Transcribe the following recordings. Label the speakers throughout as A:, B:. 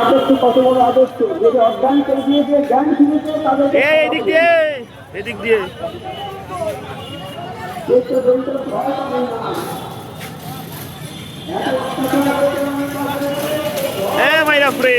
A: আদর্শ কত বড় আদর্শ, যদি অজ্ঞান করে দিয়েছে, জ্ঞান শুনেছে তাদের
B: এদিক দিয়ে এদিক দিয়ে মাইরা ফ্রে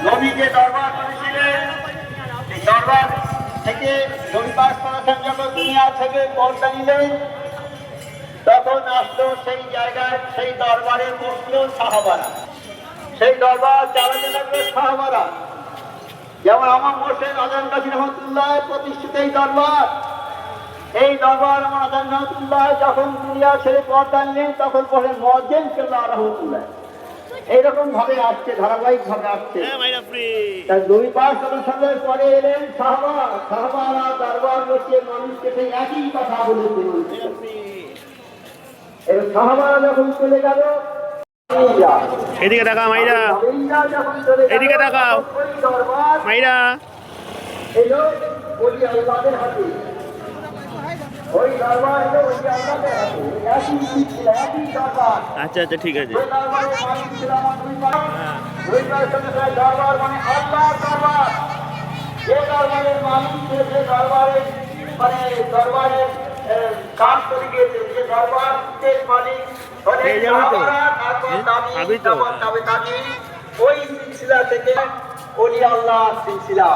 A: নবী যে দরবার করেছিলেন, এই দরবার থেকে নবী পাক সাল্লাল্লাহু আলাইহি ওয়াসাল্লাম যখন দুনিয়া থেকে পর্দা নিলেন, তখন আসলো সেই জায়গায়, সেই দরবারে বসলো সাহাবারা। সেই দরবার চালাতে লাগলো সাহাবারা। যেমন আমার মোর্শেদ আজম কাজী রহমতুল্লাহ প্রতিষ্ঠিত এই দরবার, এই দরবার আমার আজম রহমতুল্লাহ যখন দুনিয়া ছেড়ে পর্দা নিলেন, তখন বলেন মুয়াজ্জিন কেবলা রহমতুল্লাহ। এইরকম ভাবে আসছে, ধারাবাহিক ভাবে আসছে। নবী পাক সাল্লাল্লাহু আলাইহি ওয়াসাল্লামের পরে এলেন সাহাবারা দরবার বসিয়ে মানুষকে সেই একই কথা বলেছিলেন। এই সাহাবারা যখন চলে গেল,
B: এদিকে তাকাও মাইরা, এদিকে তাকাও মাইরা,
A: এলো ওলি আল্লাহর হাতে, ওই দরবার এলো ওলি আল্লাহর হাতে, একই ছিল, একই দরবার।
B: আচ্ছা আচ্ছা ঠিক আছে।
A: দরবার মানে আল্লাহর দরবার, যে দরবারের মালিক, যে দরবারের মানে দরবারের কাজ করে গিয়েছে, যে দরবারের মালিক, ওই সিলসিলা থেকে ওলি আল্লাহ সিলসিলা।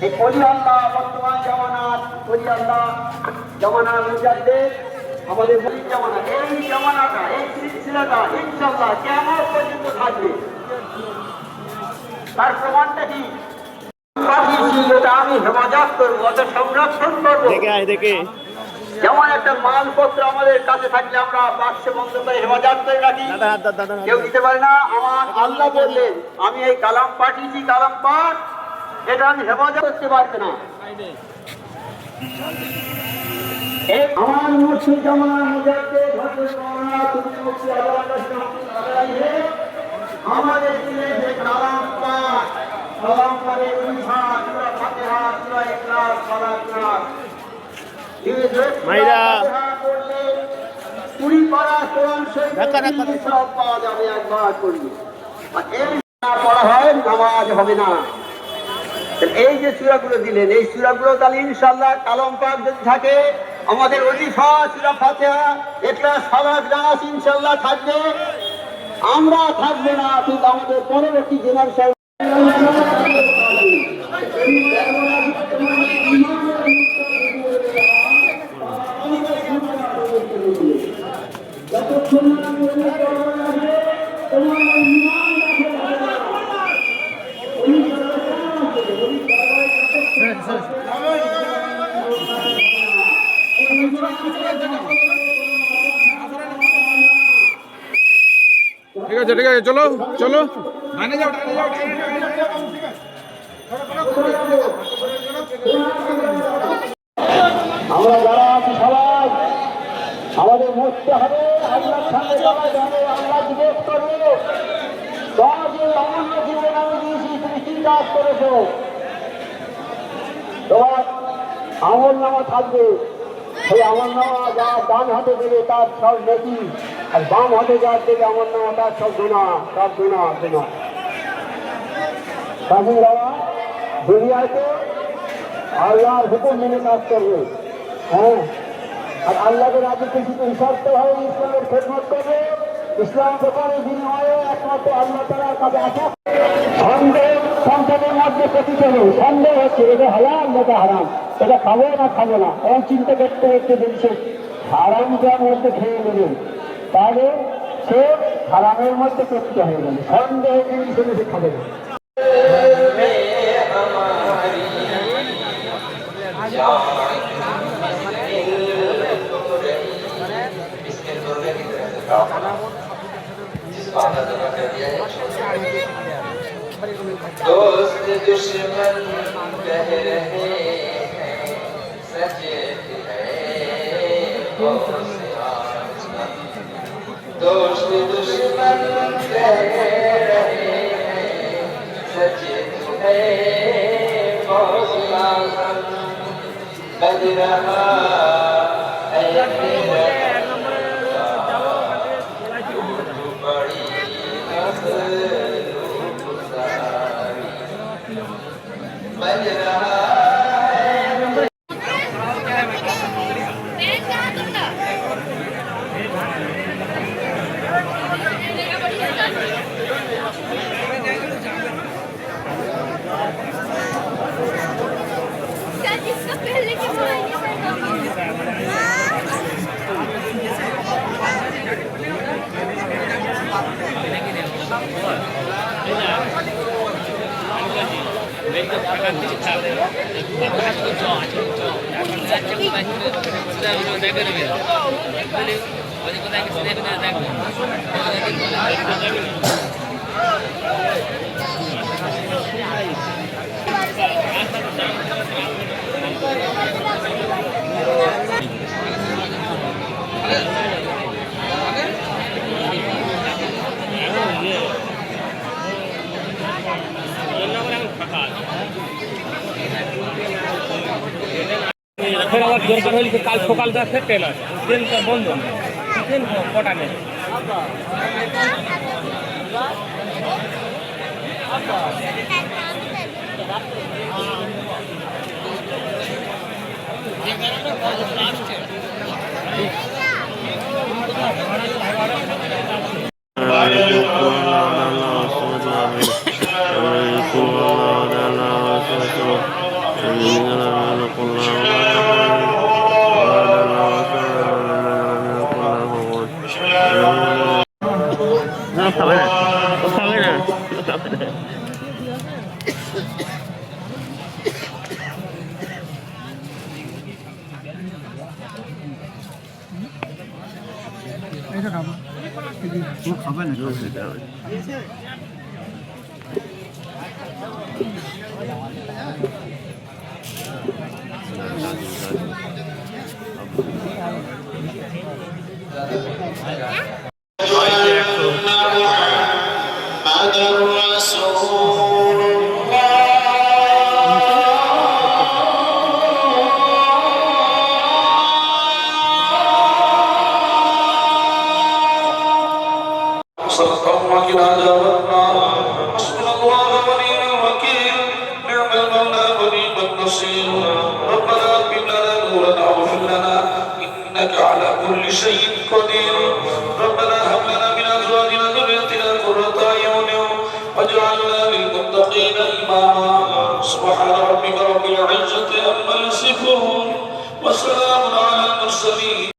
A: এই ওলি আল্লাহ বর্তমান জামানার ওলি আল্লাহ জামানার মুজাদ্দিদ, আমাদের মুরিদ জামানা, এই জামানাটা, এই সিলসিলাটা ইনশাআল্লাহ কিয়ামত পর্যন্ত থাকবে। তার প্রমাণটা কি? আমি হেফাজত করবো, অত সংরক্ষণ করবো।
B: দেখে
A: যেমন একটা মালপত্র আমাদের কাছে থাকলে আমরা বাক্সে বন্ধ করে হেফাজত করে রাখি, কেউ দিতে পারে না। আমার আল্লাহ বললেন, আমি এই কালাম পাঠিয়েছি, কালাম পাঠ, এটা আমি হেফাজত করতে পারবে না। আমার মুর্শিদ জামানা মুজাদ্দিদ হযরত মাওলানা তুফি মুফতি আজম রাহমাতুল্লাহ আমাদের দিলে যে কালাম পাঠ, কালাম পড়ে সূরা ফাতিহা, সূরা ইখলাস, সালাত নাস,
B: মাইরা
A: কুড়ি পারা কোরআন শরীফ সব পাওয়া যাবে একবার করলে। আর এই না পড়া হয় নামাজ হবে না। এই যে সূরাগুলো দিলেন, এই সূরাগুলো তাহলে ইনশাআল্লাহ কালাম পাক যদি থাকে, আমাদের ওজিফা সূরা ফাতিহা, ইখলাস, সালাত নাস ইনশাআল্লাহ থাকবে। আমরা থাকবে না, কিন্তু আমাদের পরবর্তী জেনারেশন
C: ঠিক আছে চলো চলো।
A: আমরা যারা আছি সবাই আমাদের মরতে হবে, আল্লাহর সামনে সবাই যাবে, আল্লাহ জিজ্ঞেস করবে যে অমূল্য জীবন আমি দিয়েছি, তুমি কি কাজ করেছো। তোমার আমল নামা থাকবে, সেই আমল নামা যা ডান হাতে দেবে তার সব নেকি, আর বাম হাতে যা দেবে আমল নামা তার সব গুনাহ, সব গুনাহ। কাজী বাবা দুনিয়াতে আল্লাহর হুকুম মেনে কাজ করবে, হ্যাঁ, আর আল্লাহকে রাজি খুশি শর্তভাবে ইসলামের খেদমত করবে। ইসলাম ব্যাপারে বিনিময়ে একমাত্র আল্লাহ তাআলার কাছে আসা। সন্দেহ সংসদের মধ্যে প্রতীত হল, সন্দেহ হচ্ছে এটা হালাল নাকি হারাম, এটা খাবো না খাবো না, এবং চিন্তা করতে করতে বলছে হারামটার মধ্যে খেয়ে নেবেন, তাহলে সে হারামের মধ্যে প্রতীত হয়ে গেল। সন্দেহ জিনিস হলে সে খাবে না।
D: दोस्त दुश्मन कह रहे हैं सचेत है दोस्त दुश्मन कह मजरहा है तेरा बड़ी मखलूक सारी मजरहा
E: इसका पहले के
F: फिर আবার দরকার হলে তো কাল সকালটা ফের ট্রেন আছে ট্রেনটা বন্ধ ট্রেন কটা নেই
B: খাবে না খাবে না
A: খাবে না
G: على كل شيء قدير ربنا هب لنا من ازواجنا وذرياتنا قرة اعين واجعلنا للمتقين اماما سبحان ربك رب العزة عما يصفون وسلام على المرسلين